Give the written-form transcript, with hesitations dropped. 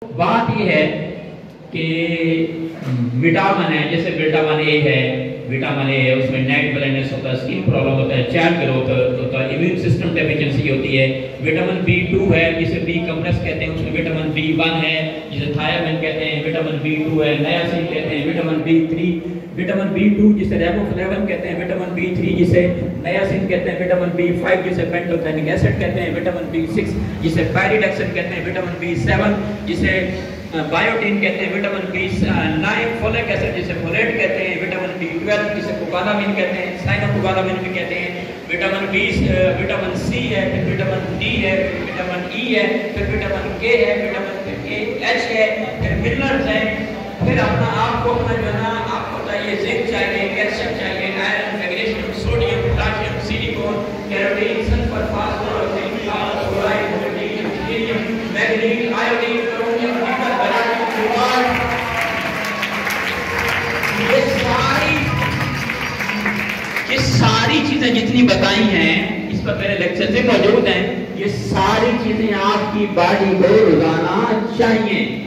बात यह है कि विटामिन है, जैसे विटामिन ए है, विटामिन ए है उसमें नेट ब्लाइंडनेस होता है, स्किन प्रॉब्लम होता है, चाइल्ड ग्रोथ होता है, इम्यून सिस्टम डेफिशिएंसी होती है। विटामिन B2 है जिसे बी कॉम्प्लेक्स कहते हैं, उसमें विटामिन B1 है जिसे थायामिन कहते हैं, विटामिन B2 है, नायासिन कहते हैं, विटामिन B3, विटामिन B2 जिसे राइबोफ्लेविन कहते हैं, विटामिन B3 जिसे नायासिन कहते हैं, विटामिन B5 जिसे पेंटोथेनिक एसिड कहते हैं, विटामिन B6 जिसे पायरिडक्सिन कहते हैं, विटामिन B7 जिसे बायोटीन कहते हैं, विटामिन B9 फोलिक एसिड जिसे फोलेट कहते हैं, विटामिन B12 जिसे कोबालामिन कहते हैं, साइनोकोबालामिन भी कहते हैं, विटामिन C है, फिर विटामिन D है, फिर विटामिन E है, फिर विटामिन K है, विटामिन H है, फिर मिनरल्स हैं, फिर आपको अपना जो है ना आपको चाहिए जिंक चाहिए, कैल्शियम चाहिए, iron, magnesium, sodium, potassium, silicon, carotene, sulphur, phosphorus, zinc, chloride, potassium, cerium, manganese, iodine, chromium, nickel, बराबर, कोबाल्ट, ये सारी चीजें जितनी बताई हैं इस पर मेरे लेक्चर में मौजूद हैं। ये सारी चीजें आपकी बॉडी को रोजाना चाहिए।